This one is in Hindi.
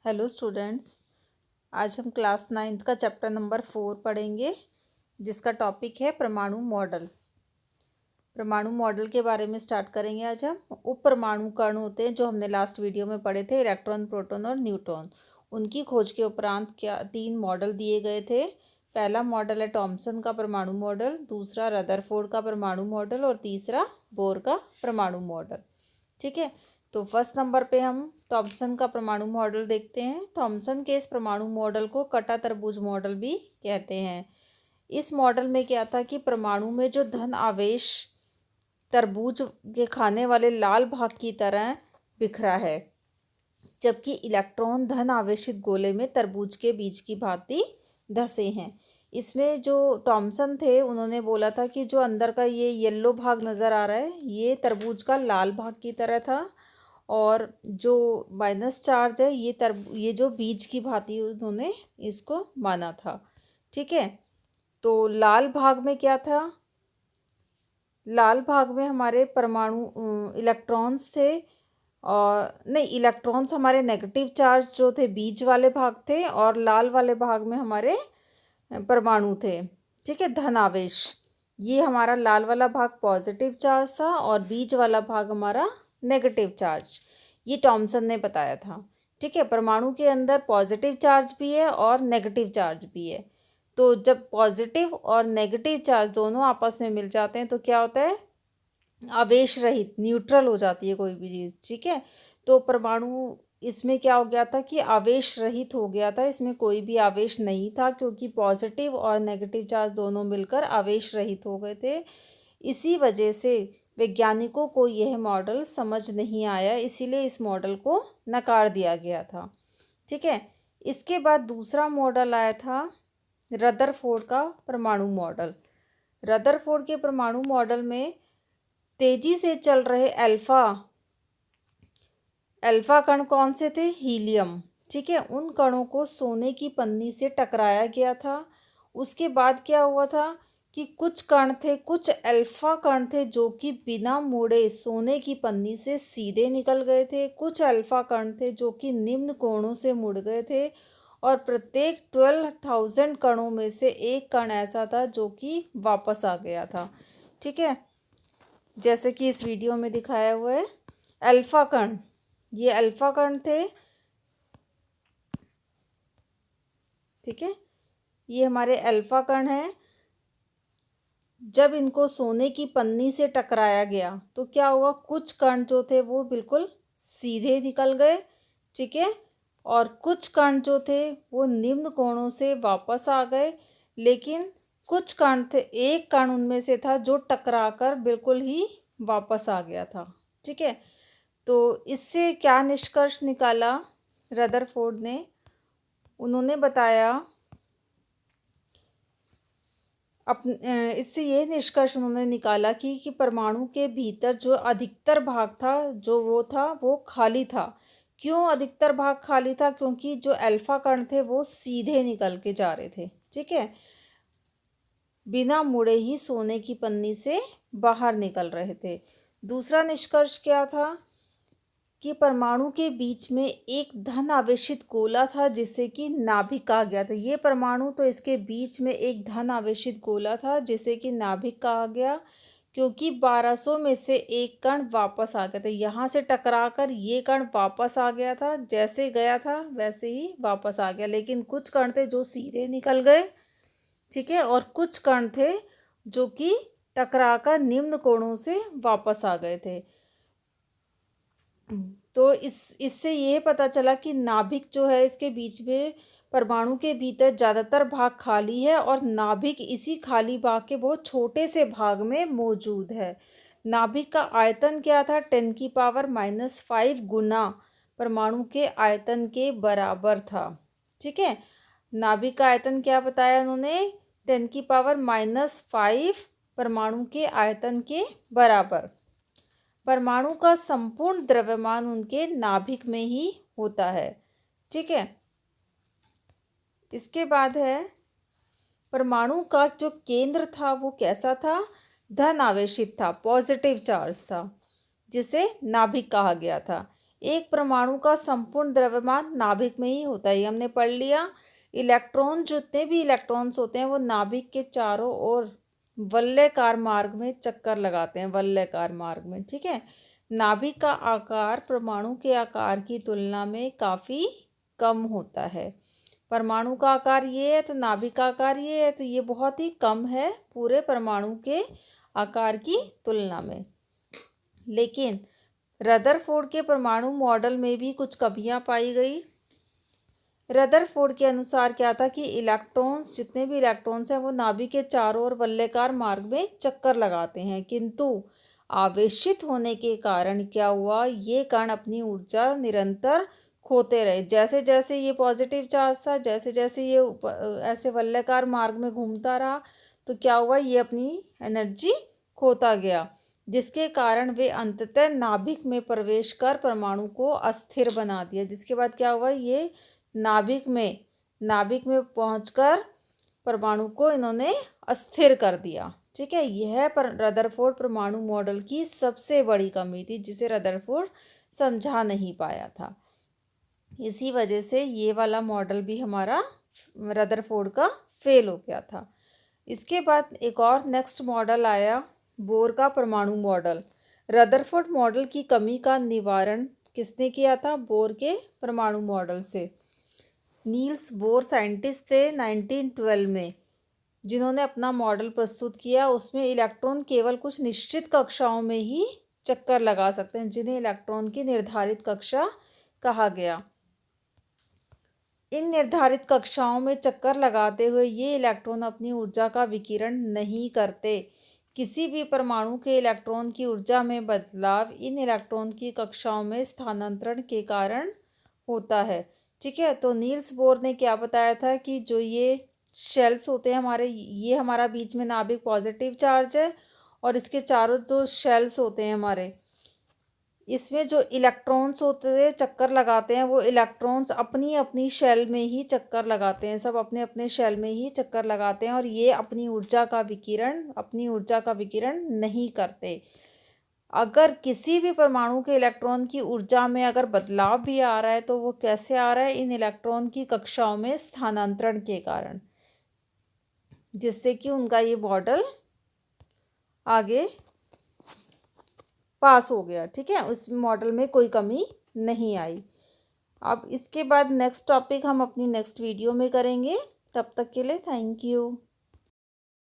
Hello students. आज हम क्लास 9th का चैप्टर नंबर 4 पढ़ेंगे, जिसका टॉपिक है परमाणु मॉडल। परमाणु मॉडल के बारे में स्टार्ट करेंगे। आज हम उप परमाणु कण होते हैं जो हमने लास्ट वीडियो में पढ़े थे, इलेक्ट्रॉन, प्रोटॉन और न्यूट्रॉन। उनकी खोज के उपरांत क्या 3 मॉडल दिए गए थे। पहला मॉडल है थॉमसन का परमाणु मॉडल, दूसरा रदरफोर्ड का परमाणु मॉडल और तीसरा बोर का परमाणु मॉडल। ठीक है, तो फर्स्ट नंबर पे हम थॉमसन का परमाणु मॉडल देखते हैं। थॉमसन के इस परमाणु मॉडल को कटा तरबूज मॉडल भी कहते हैं। इस मॉडल में क्या था कि परमाणु में जो धन आवेश तरबूज के खाने वाले लाल भाग की तरह बिखरा है, जबकि इलेक्ट्रॉन धन आवेशित गोले में तरबूज के बीज की भांति धंसे हैं। इसमें जो थॉमसन थे उन्होंने बोला था कि जो अंदर का ये येलो भाग नज़र आ रहा है ये तरबूज का लाल भाग की तरह था, और जो माइनस चार्ज है ये जो बीज की भांति उन्होंने इसको माना था। ठीक है, तो लाल भाग में क्या था? लाल भाग में हमारे परमाणु इलेक्ट्रॉन्स थे, और नहीं, इलेक्ट्रॉन्स हमारे नेगेटिव चार्ज जो थे बीज वाले भाग थे, और लाल वाले भाग में हमारे परमाणु थे। ठीक है, धन आवेश। ये हमारा लाल वाला भाग पॉजिटिव चार्ज था और बीज वाला भाग हमारा नेगेटिव चार्ज। ये थॉमसन ने बताया था। ठीक है, परमाणु के अंदर पॉजिटिव चार्ज भी है और नेगेटिव चार्ज भी है। तो जब पॉजिटिव और नेगेटिव चार्ज दोनों आपस में मिल जाते हैं तो क्या होता है? आवेश रहित, न्यूट्रल हो जाती है कोई भी चीज़। ठीक है, तो परमाणु इसमें क्या हो गया था कि आवेश रहित हो गया था। इसमें कोई भी आवेश नहीं था, क्योंकि पॉजिटिव और नेगेटिव चार्ज दोनों मिलकर आवेश रहित हो गए थे। इसी वजह से वैज्ञानिकों को यह मॉडल समझ नहीं आया, इसीलिए इस मॉडल को नकार दिया गया था। ठीक है, इसके बाद दूसरा मॉडल आया था रदरफोर्ड का परमाणु मॉडल। रदरफोर्ड के परमाणु मॉडल में तेजी से चल रहे अल्फा कण कौन से थे? हीलियम। ठीक है, उन कणों को सोने की पन्नी से टकराया गया था। उसके बाद क्या हुआ था कि कुछ कण थे, कुछ अल्फा कण थे जो कि बिना मुड़े सोने की पन्नी से सीधे निकल गए थे। कुछ अल्फा कण थे जो कि निम्न कोणों से मुड़ गए थे, और प्रत्येक 12,000 कणों में से एक कण ऐसा था जो कि वापस आ गया था। ठीक है, जैसे कि इस वीडियो में दिखाया हुआ है अल्फा कण, ये अल्फा कण थे। ठीक है, ये हमारे अल्फा कण हैं। जब इनको सोने की पन्नी से टकराया गया तो क्या हुआ? कुछ कण जो थे वो बिल्कुल सीधे निकल गए। ठीक है, और कुछ कण जो थे वो निम्न कोणों से वापस आ गए, लेकिन कुछ कण थे, एक कण उनमें से था जो टकराकर बिल्कुल ही वापस आ गया था। ठीक है, तो इससे क्या निष्कर्ष निकाला रदरफोर्ड ने? उन्होंने बताया इससे ये निष्कर्ष उन्होंने निकाला कि परमाणु के भीतर जो अधिकतर भाग था वो खाली था। क्यों अधिकतर भाग खाली था? क्योंकि जो अल्फा कण थे वो सीधे निकल के जा रहे थे। ठीक है, बिना मुड़े ही सोने की पन्नी से बाहर निकल रहे थे। दूसरा निष्कर्ष क्या था कि परमाणु के बीच में एक धन आवेशित गोला था जिसे कि नाभिक कहा गया था। ये परमाणु तो इसके बीच में एक धन आवेशित गोला था जिसे कि नाभिक कहा गया, क्योंकि 1200 में से एक कण वापस आ गया था। यहाँ से टकराकर ये कण वापस आ गया था, जैसे गया था वैसे ही वापस आ गया। लेकिन कुछ कण थे जो सीधे निकल गए। ठीक है, और कुछ कण थे जो कि टकराकर निम्न कोणों से वापस आ गए थे। तो इससे ये पता चला कि नाभिक जो है इसके बीच में परमाणु के भीतर ज़्यादातर भाग खाली है, और नाभिक इसी खाली भाग के बहुत छोटे से भाग में मौजूद है। नाभिक का आयतन क्या था? 10⁻⁻5 गुना परमाणु के आयतन के बराबर था। ठीक है, नाभिक का आयतन क्या बताया उन्होंने? 10⁻⁻5 परमाणु के आयतन के बराबर। परमाणु का संपूर्ण द्रव्यमान उनके नाभिक में ही होता है। ठीक है, इसके बाद है परमाणु का जो केंद्र था वो कैसा था? धन आवेशित था, पॉजिटिव चार्ज था, जिसे नाभिक कहा गया था। एक परमाणु का संपूर्ण द्रव्यमान नाभिक में ही होता है, ये हमने पढ़ लिया। इलेक्ट्रॉन, जितने भी इलेक्ट्रॉन्स होते हैं वो नाभिक के चारों ओर वलयाकार मार्ग में चक्कर लगाते हैं, वलयाकार मार्ग में, ठीक है। नाभिक का आकार परमाणु के आकार की तुलना में काफ़ी कम होता है। परमाणु का आकार ये है तो नाभिक का आकार ये है, तो ये बहुत ही कम है पूरे परमाणु के आकार की तुलना में। लेकिन रदरफोर्ड के परमाणु मॉडल में भी कुछ कमियां पाई गई। रदरफोर्ड के अनुसार क्या था कि इलेक्ट्रॉन्स, जितने भी इलेक्ट्रॉन्स हैं वो नाभिक के चारों ओर वलयाकार मार्ग में चक्कर लगाते हैं, किंतु आवेशित होने के कारण क्या हुआ, ये कण अपनी ऊर्जा निरंतर खोते रहे। जैसे जैसे ये पॉजिटिव चार्ज था, जैसे जैसे ये ऐसे वलयाकार मार्ग में घूमता रहा, तो क्या हुआ, ये अपनी एनर्जी खोता गया, जिसके कारण वे अंततः नाभिक में प्रवेश कर परमाणु को अस्थिर बना दिया। जिसके बाद क्या हुआ, ये नाभिक में पहुंचकर परमाणु को इन्होंने अस्थिर कर दिया, ठीक है। यह रदरफोर्ड परमाणु मॉडल की सबसे बड़ी कमी थी, जिसे रदरफोर्ड समझा नहीं पाया था। इसी वजह से ये वाला मॉडल भी हमारा रदरफोर्ड का फेल हो गया था। इसके बाद एक और नेक्स्ट मॉडल आया, बोर का परमाणु मॉडल। रदरफोर्ड मॉडल की कमी का निवारण किसने किया था, बोर के परमाणु मॉडल से। नील्स बोर साइंटिस्ट थे 1912 में, जिन्होंने अपना मॉडल प्रस्तुत किया। उसमें इलेक्ट्रॉन केवल कुछ निश्चित कक्षाओं में ही चक्कर लगा सकते हैं, जिन्हें इलेक्ट्रॉन की निर्धारित कक्षा कहा गया। इन निर्धारित कक्षाओं में चक्कर लगाते हुए ये इलेक्ट्रॉन अपनी ऊर्जा का विकिरण नहीं करते। किसी भी परमाणु के इलेक्ट्रॉन की ऊर्जा में बदलाव इन इलेक्ट्रॉन की कक्षाओं में स्थानांतरण के कारण होता है, ठीक है। तो नील्स बोर ने क्या बताया था कि जो ये शेल्स होते हैं हमारे, ये हमारा बीच में नाभिक पॉजिटिव चार्ज है और इसके चारों जो शेल्स होते हैं हमारे, इसमें जो इलेक्ट्रॉन्स होते हैं चक्कर लगाते हैं, वो इलेक्ट्रॉन्स अपनी अपनी शेल में ही चक्कर लगाते हैं, सब अपने अपने शेल में ही चक्कर लगाते हैं, और ये अपनी ऊर्जा का विकिरण नहीं करते। अगर किसी भी परमाणु के इलेक्ट्रॉन की ऊर्जा में अगर बदलाव भी आ रहा है तो वो कैसे आ रहा है, इन इलेक्ट्रॉन की कक्षाओं में स्थानांतरण के कारण, जिससे कि उनका ये मॉडल आगे पास हो गया, ठीक है। उस मॉडल में कोई कमी नहीं आई। अब इसके बाद नेक्स्ट टॉपिक हम अपनी नेक्स्ट वीडियो में करेंगे। तब तक के लिए थैंक यू।